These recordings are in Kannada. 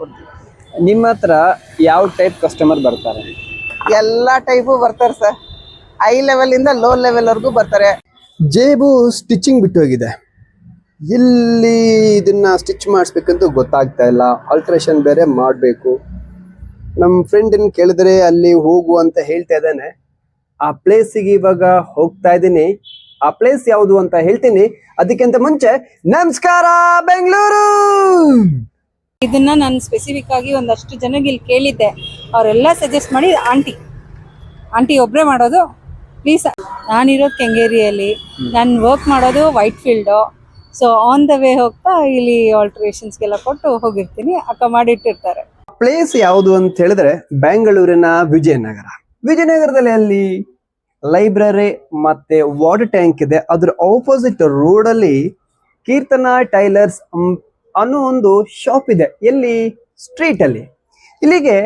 ಮಾಡ್ಕೊಡ್ತೀವಿ. ನಿಮ್ಮ ಹತ್ರ ಯಾವ ಟೈಪ್ ಕಸ್ಟಮರ್ ಬರ್ತಾರೆ? ಎಲ್ಲಾ ಟೈಪು ಬರ್ತಾರೆ ಸರ್. ಹೈ ಲೆವೆಲ್ ಇಂದ ಲೋ ಲೆವೆಲ್ ವರ್ಗೂ ಬರ್ತಾರೆ. ಜೇಬು ಸ್ಟಿಚಿಂಗ್ ಬಿಟ್ಟು ಹೋಗಿದೆ, ಇಲ್ಲಿ ಇದನ್ನ ಸ್ಟಿಚ್ ಮಾಡಿಸ್ಬೇಕಂತೂ ಗೊತ್ತಾಗ್ತಾ ಇಲ್ಲ. ಆಲ್ಟ್ರೇಷನ್ ಬೇರೆ ಮಾಡಬೇಕು. ನಮ್ಮ ಫ್ರೆಂಡ್ ಕೇಳಿದ್ರೆ ಅಲ್ಲಿ ಹೋಗು ಅಂತ ಹೇಳ್ತಾ ಇದ್ದಾನೆ. ಆ ಪ್ಲೇಸಿಗೆ ಇವಾಗ ಹೋಗ್ತಾ ಇದ್ದೀನಿ. ಆ ಪ್ಲೇಸ್ ಯಾವುದು ಅಂತ ಹೇಳ್ತೀನಿ. ಅದಕ್ಕಿಂತ ಮುಂಚೆ ನಮಸ್ಕಾರ ಬೆಂಗಳೂರು. ಇದನ್ನ ನಾನು ಸ್ಪೆಸಿಫಿಕ್ ಆಗಿ ಒಂದಷ್ಟು ಜನಕ್ಕೆ ಇಲ್ಲಿ ಕೇಳಿದ್ದೆ, ಅವರೆಲ್ಲ ಸಜೆಸ್ಟ್ ಮಾಡಿ ಆಂಟಿ ಒಬ್ಬರೇ ಮಾಡೋದು ಪ್ಲೀಸ್. ನಾನಿರೋದು ಕೆಂಗೇರಿಯಲ್ಲಿ, ನಾನು ವರ್ಕ್ ಮಾಡೋದು white field. So on the way ಹೋಗ್ತಾ ಇಲ್ಲಿ ಆಲ್ಟ್ರೇಷನ್ಸ್ಗೆಲ್ಲ ಕೊಟ್ಟು ಹೋಗಿರ್ತೀನಿ, ಅಕ್ಕ ಮಾಡಿಟ್ಟಿರ್ತಾರೆ. ಪ್ಲೇಸ್ ಯಾವುದು ಅಂತ ಹೇಳಿದ್ರೆ ಬೆಂಗಳೂರಿನ ವಿಜಯನಗರದಲ್ಲಿ ಅಲ್ಲಿ ಲೈಬ್ರರಿ ಮತ್ತೆ ವಾಟರ್ ಟ್ಯಾಂಕ್ ಇದೆ. ಅದ್ರ ಆಪೋಸಿಟ್ ರೋಡ್ ಅಲ್ಲಿ ಕೀರ್ತನಾ ಟೈಲರ್ಸ್ ಅನ್ನೋ ಒಂದು ಶಾಪ್ ಇದೆ. ಎಲ್ಲಿ? ಸ್ಟ್ರೀಟ್ ಅಲ್ಲಿ. ಇಲ್ಲಿಗೆ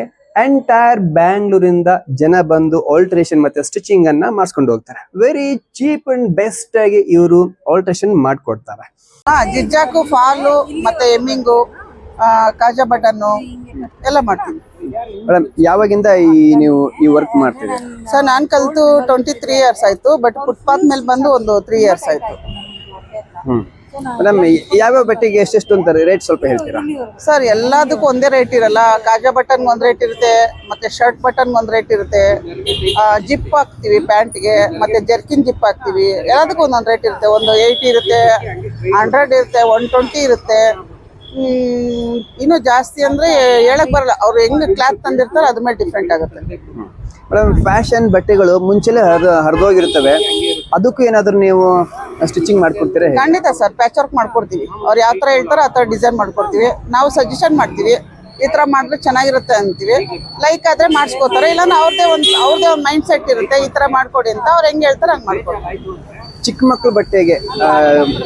ಎಂಟೈರ್ ಬ್ಯಾಂಗ್ಳೂರಿಂದ ಜನ ಬಂದು ಆಲ್ಟ್ರೇಷನ್ ಮತ್ತೆ ಸ್ಟಿಚಿಂಗ್ ಅನ್ನ ಮಾಡಿಸ್ಕೊಂಡು ಹೋಗ್ತಾರೆ. ವೆರಿ ಚೀಪ್ ಅಂಡ್ ಬೆಸ್ಟ್ ಆಗಿ ಇವರು ಆಲ್ಟ್ರೇಷನ್ ಮಾಡ್ಕೊಡ್ತಾರೆ. ಜಿಜ್ಜಾಕು, ಫಾಲು ಮತ್ತೆ ಎಮ್ಮಿಂಗು, ಕಾಜಾ ಬಟನ್ನು ಎಲ್ಲ ಮಾಡ್ತೀವಿ. ಮೇಡಮ್, ಯಾವಾಗಿಂದ ನೀವು ಈ ವರ್ಕ್ ಮಾಡ್ತೀರಿ? ಸರ್ ನಾನು ಕಲ್ತು 23 ಇಯರ್ಸ್ ಆಯ್ತು. ಬಟ್ ಫುಟ್ಪಾತ್ ಮೇಲೆ ಬಂದು ಒಂದು 3 ಇಯರ್ಸ್ ಆಯ್ತು. ಮೇಡಮ್, ಯಾವ್ಯಾವ ಬಟ್ಟೆಗೆ ಎಷ್ಟೆಷ್ಟು ಅಂತಾರೆ ರೇಟ್ ಸ್ವಲ್ಪ ಹೇಳ್ತೀರಾ? ಸರ್ ಎಲ್ಲದಕ್ಕೂ ಒಂದೇ ರೇಟ್ ಇರಲ್ಲ. ಕಾಜಾ ಬಟನ್ ಒಂದ್ ರೇಟ್ ಇರುತ್ತೆ, ಮತ್ತೆ ಶರ್ಟ್ ಬಟನ್ ಒಂದ್ ರೇಟ್ ಇರುತ್ತೆ. ಜಿಪ್ ಹಾಕ್ತಿವಿ ಪ್ಯಾಂಟ್ಗೆ, ಮತ್ತೆ ಜರ್ಕಿನ್ ಜಿಪ್ ಹಾಕ್ತಿವಿ. ಎಲ್ಲದಕ್ಕೂ ಒಂದೊಂದು ರೇಟ್ ಇರುತ್ತೆ. ಒಂದು 80 ಇರುತ್ತೆ, 100 ಇರುತ್ತೆ, 120 ಇರುತ್ತೆ. ಇನ್ನು ಜಾಸ್ತಿ ಅಂದ್ರೆ ಹೇಳಕ್ ಬರಲ್ಲ. ಅವ್ರು ಹೆಂಗ್ ಕ್ಲಾತ್ ತಂದಿರ್ತಾರೆ ಅದ್ರ ಮೇಲೆ ಡಿಫ್ರೆಂಟ್ ಆಗುತ್ತೆ. ಮೇಡಮ್, ಫ್ಯಾಷನ್ ಬಟ್ಟೆಗಳು ಮುಂಚೆಲೆ ಹರಿದೋಗಿರ್ತವೆ, ಅದಕ್ಕೂ ಏನಾದ್ರು ನೀವು ಸ್ಟಿಚಿಂಗ್ ಮಾಡ್ಕೊಡ್ತೀರಾ? ಖಂಡಿತ ಸರ್, ಪ್ಯಾಚ್ ವರ್ಕ್ ಮಾಡ್ಕೊಡ್ತೀವಿ. ಅವ್ರು ಯಾವ ತರ ಹೇಳ್ತಾರೋ ಆ ತರ ಡಿಸೈನ್ ಮಾಡ್ಕೊಡ್ತೀವಿ. ನಾವು ಸಜೆಷನ್ ಮಾಡ್ತೀವಿ, ಈ ತರ ಮಾಡಿದ್ರೆ ಚೆನ್ನಾಗಿರುತ್ತೆ ಅಂತೀವಿ. ಲೈಕ್ ಆದ್ರೆ ಮಾಡಿಸ್ಕೋತಾರೆ, ಇಲ್ಲ ಅವ್ರದೇ ಒಂದು ಮೈಂಡ್ ಸೆಟ್ ಇರುತ್ತೆ, ಈ ತರ ಮಾಡ್ಕೊಡಿ ಅಂತ. ಅವ್ರು ಹೆಂಗ್ ಹೇಳ್ತಾರೆ ಹಂಗ್ ಮಾಡ್ಕೊಡ್ತೀವಿ. ಚಿಕ್ಕ ಮಕ್ಕಳ ಬಟ್ಟೆಗೆ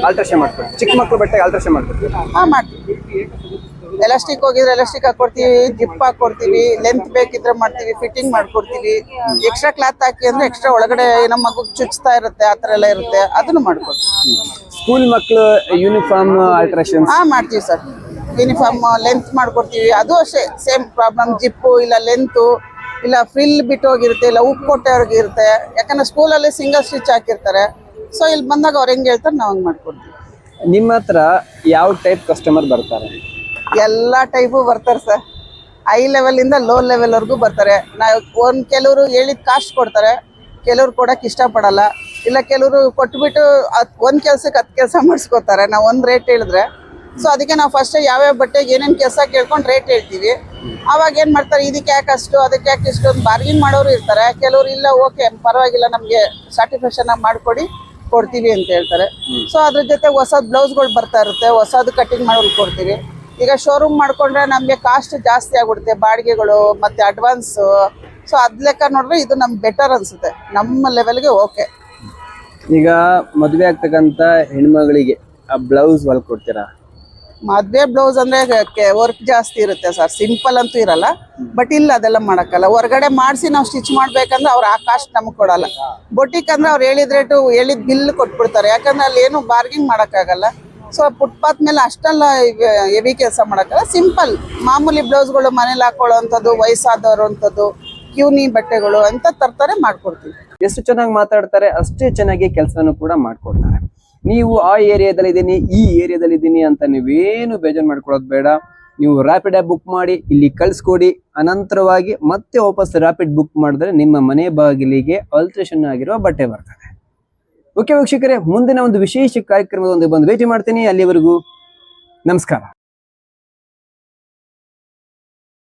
ಆಲ್ಟ್ರೇಷನ್ ಮಾಡ್ಕೊಡ್ತೀವಿ. ಚಿಕ್ಕ ಮಕ್ಕಳ ಬಟ್ಟೆಗೆ ಆಲ್ಟ್ರೇಷನ್ ಮಾಡ್ಕೊಡ್ತೀವಿ. ಮಾಡ್ತೀವಿ. ಎಲಾಸ್ಟಿಕ್ ಹೋಗಿದ್ರೆ ಎಲಾಸ್ಟಿಕ್ ಹಾಕೊಡ್ತೀವಿ, ಜಿಪ್ ಹಾಕೊಡ್ತೀವಿ. ಲೆಂತ್ ಬೇಕಿದ್ರೆ ಮಾಡ್ತೀವಿ, ಫಿಟ್ಟಿಂಗ್ ಮಾಡ್ಕೊಡ್ತೀವಿ. ಎಕ್ಸ್ಟ್ರಾ ಕ್ಲಾತ್ ಹಾಕಿ ಅಂದ್ರೆ ಎಕ್ಸ್ಟ್ರಾ ಒಳಗಡೆ ನಮ್ಮ ಮಗು ಚುಚ್ತಾ ಇರುತ್ತೆ, ಆ ತರ ಎಲ್ಲ ಇರುತ್ತೆ, ಅದನ್ನು ಮಾಡ್ಕೊಡ್ತೀವಿ. ಸ್ಕೂಲ್ ಮಕ್ಕಳು ಯೂನಿಫಾರ್ಮ್ ಆಲ್ಟ್ರೇಷನ್ ಮಾಡ್ತೀವಿ ಸರ್. ಯೂನಿಫಾರ್ಮ್ ಲೆಂತ್ ಮಾಡ್ಕೊಡ್ತೀವಿ. ಅದು ಅಷ್ಟೇ ಸೇಮ್ ಪ್ರಾಬ್ಲಮ್. ಜಿಪ್ಪು ಇಲ್ಲ ಲೆಂತು ಇಲ್ಲ ಫ್ರಿಲ್ ಬಿಟ್ಟು ಹೋಗಿರುತ್ತೆ, ಇಲ್ಲ ಉಪ್ಪು ಕೊಟ್ಟೆವ್ರಿಗೆ ಇರುತ್ತೆ. ಯಾಕಂದ್ರೆ ಸ್ಕೂಲಲ್ಲಿ ಸಿಂಗಲ್ ಸ್ಟಿಚ್ ಹಾಕಿರ್ತಾರೆ. ಸೊ ಇಲ್ಲಿ ಬಂದಾಗ ಅವ್ರು ಹೆಂಗ್ ಹೇಳ್ತಾರೆ ನಾವು ಹಂಗ್ ಮಾಡ್ಕೊಡ್ತೀವಿ. ನಿಮ್ಮ ಹತ್ರ ಯಾವ ಟೈಪ್ ಕಸ್ಟಮರ್ ಬರ್ತಾರೆ? ಎಲ್ಲಾ ಟೈಪು ಬರ್ತಾರೆ ಸರ್. ಹೈ ಲೆವೆಲ್ ಇಂದ ಲೋ ಲೆವೆಲ್ ವರ್ಗೂ ಬರ್ತಾರೆ. ನಾವು ಕೆಲವರು ಹೇಳಿದ ಕಾಸ್ಟ್ ಕೊಡ್ತಾರೆ, ಕೆಲವ್ರು ಕೊಡಕ್ ಇಷ್ಟಪಡಲ್ಲ. ಇಲ್ಲ ಕೆಲವರು ಕೊಟ್ಬಿಟ್ಟು ಒಂದ್ ಕೆಲ್ಸಕ್ಕೆ 10 ಕೆಲಸ ಮಾಡಿಸ್ಕೋತಾರೆ ನಾವು ಒಂದ್ ರೇಟ್ ಹೇಳಿದ್ರೆ. ಸೊ ಅದಕ್ಕೆ ನಾವು ಫಸ್ಟ್ ಯಾವ್ಯಾವ ಬಟ್ಟೆಗೆ ಏನೇನು ಕೆಲಸ ಕೇಳ್ಕೊಂಡು ರೇಟ್ ಹೇಳ್ತೀವಿ. ಅವಾಗ ಏನ್ ಮಾಡ್ತಾರೆ, ಇದಕ್ಕೆ ಯಾಕೆ ಅಷ್ಟು, ಅದಕ್ಕೆ ಯಾಕೆ ಇಷ್ಟು ಅಂತ ಬಾರ್ಗಿನ್ ಮಾಡೋರು ಇರ್ತಾರೆ. ಕೆಲವರು ಇಲ್ಲ ಓಕೆ ಪರವಾಗಿಲ್ಲ, ನಮ್ಗೆ ಸ್ಯಾಟಿಸ್ಫ್ಯಾಕ್ಷನ್ ಆಗಿ ಮಾಡ್ಕೊಡಿ, ಕೊಡ್ತೀವಿ ಅಂತ ಹೇಳ್ತಾರೆ. ಸೊ ಅದ್ರ ಜೊತೆ ಹೊಸದ್ ಬ್ಲೌಸ್ಗಳು ಬರ್ತಾ ಇರುತ್ತೆ, ಹೊಸದು ಕಟಿಂಗ್ ಮಾಡೋರು ಕೊಡ್ತೀವಿ. ಈಗ ಶೋರೂಮ್ ಮಾಡ್ಕೊಂಡ್ರೆ ನಮಗೆ ಕಾಸ್ಟ್ ಜಾಸ್ತಿ ಆಗ್ಬಿಡುತ್ತೆ, ಬಾಡಿಗೆಗಳು ಮತ್ತೆ ಅಡ್ವಾನ್ಸ್. ಸೊ ಅದ್ ಲೆಕ್ಕ ನೋಡ್ರೆ ಇದು ನಮ್ಗೆ ಬೆಟರ್ ಅನ್ಸುತ್ತೆ, ನಮ್ಮ ಲೆವೆಲ್ಗೆ ಓಕೆ. ಈಗ ಮದುವೆ ಆಗ್ತಕ್ಕಂತ ಹೆಣ್ಮಗಳಿಗೆ ಆ ಬ್ಲೌಸ್ ಹೊಲ್ಕೊಡ್ತೀರಾ? ಕೊಡ್ತೀರಾ? ಮದ್ವೆ ಬ್ಲೌಸ್ ಅಂದ್ರೆ ವರ್ಕ್ ಜಾಸ್ತಿ ಇರುತ್ತೆ ಸರ್, ಸಿಂಪಲ್ ಅಂತೂ ಇರಲ್ಲ. ಬಟ್ ಇಲ್ಲ ಅದೆಲ್ಲ ಮಾಡಕ್ಕಲ್ಲ. ಹೊರಗಡೆ ಮಾಡಿಸಿ ನಾವು ಸ್ಟಿಚ್ ಮಾಡ್ಬೇಕಂದ್ರೆ ಅವ್ರು ಆ ಕಾಸ್ಟ್ ನಮಗೆ ಕೊಡಲ್ಲ. ಬೊಟಿಕ್ ಅಂದ್ರೆ ಅವ್ರು ಹೇಳಿದ ರೇಟು ಹೇಳಿದ ಬಿಲ್ ಕೊಟ್ಬಿಡ್ತಾರೆ. ಯಾಕಂದ್ರೆ ಅಲ್ಲಿ ಏನು ಬಾರ್ಗಿಂಗ್ ಮಾಡೋಕ್ಕಾಗಲ್ಲ. ಸೊ ಫುಟ್ಪಾತ್ ಮೇಲೆ ಅಷ್ಟೆಲ್ಲ ಹೆವಿ ಕೆಲಸ ಮಾಡೋಕ್ಕಲ್ಲ. ಸಿಂಪಲ್ ಮಾಮೂಲಿ ಬ್ಲೌಸ್ಗಳು ಮನೇಲಿ ಹಾಕೊಳ್ಳೋ ಅಂಥದ್ದು, ವಯಸ್ಸಾದವರು ಅಂಥದ್ದು, ಕ್ಯೂನಿ ಬಟ್ಟೆಗಳು ಅಂತ ತರ್ತಾರೆ, ಮಾಡ್ಕೊಡ್ತೀವಿ. ಎಷ್ಟು ಚೆನ್ನಾಗಿ ಮಾತಾಡ್ತಾರೆ ಅಷ್ಟೇ ಚೆನ್ನಾಗಿ ಕೆಲಸನೂ ಕೂಡ ಮಾಡ್ಕೊಡ್ತಾರೆ. ನೀವು ಆ ಏರಿಯಾದಲ್ಲಿ ಇದ್ದೀನಿ, ಈ ಏರಿಯಾದಲ್ಲಿ ಇದ್ದೀನಿ ಅಂತ ನೀವೇನು ಬೇಜಾರು ಮಾಡ್ಕೊಳ್ಳೋದು ಬೇಡ. ನೀವು ರ್ಯಾಪಿಡ್ ಆ್ಯಪ್ ಬುಕ್ ಮಾಡಿ ಇಲ್ಲಿ ಕಳಿಸ್ಕೊಡಿ. ಅನಂತರವಾಗಿ ಮತ್ತೆ ವಾಪಸ್ ರ್ಯಾಪಿಡ್ ಬುಕ್ ಮಾಡಿದ್ರೆ ನಿಮ್ಮ ಮನೆ ಬಾಗಿಲಿಗೆ ಆಲ್ಟ್ರೇಷನ್ ಆಗಿರುವ ಬಟ್ಟೆ ಬರ್ತದೆ. ಓಕೆ ವೀಕ್ಷಕರೇ, ಮುಂದಿನ ಒಂದು ವಿಶೇಷ ಕಾರ್ಯಕ್ರಮದೊಂದಿಗೆ ಬಂದು ಭೇಟಿ ಮಾಡ್ತೀನಿ. ಅಲ್ಲಿವರೆಗೂ ನಮಸ್ಕಾರ.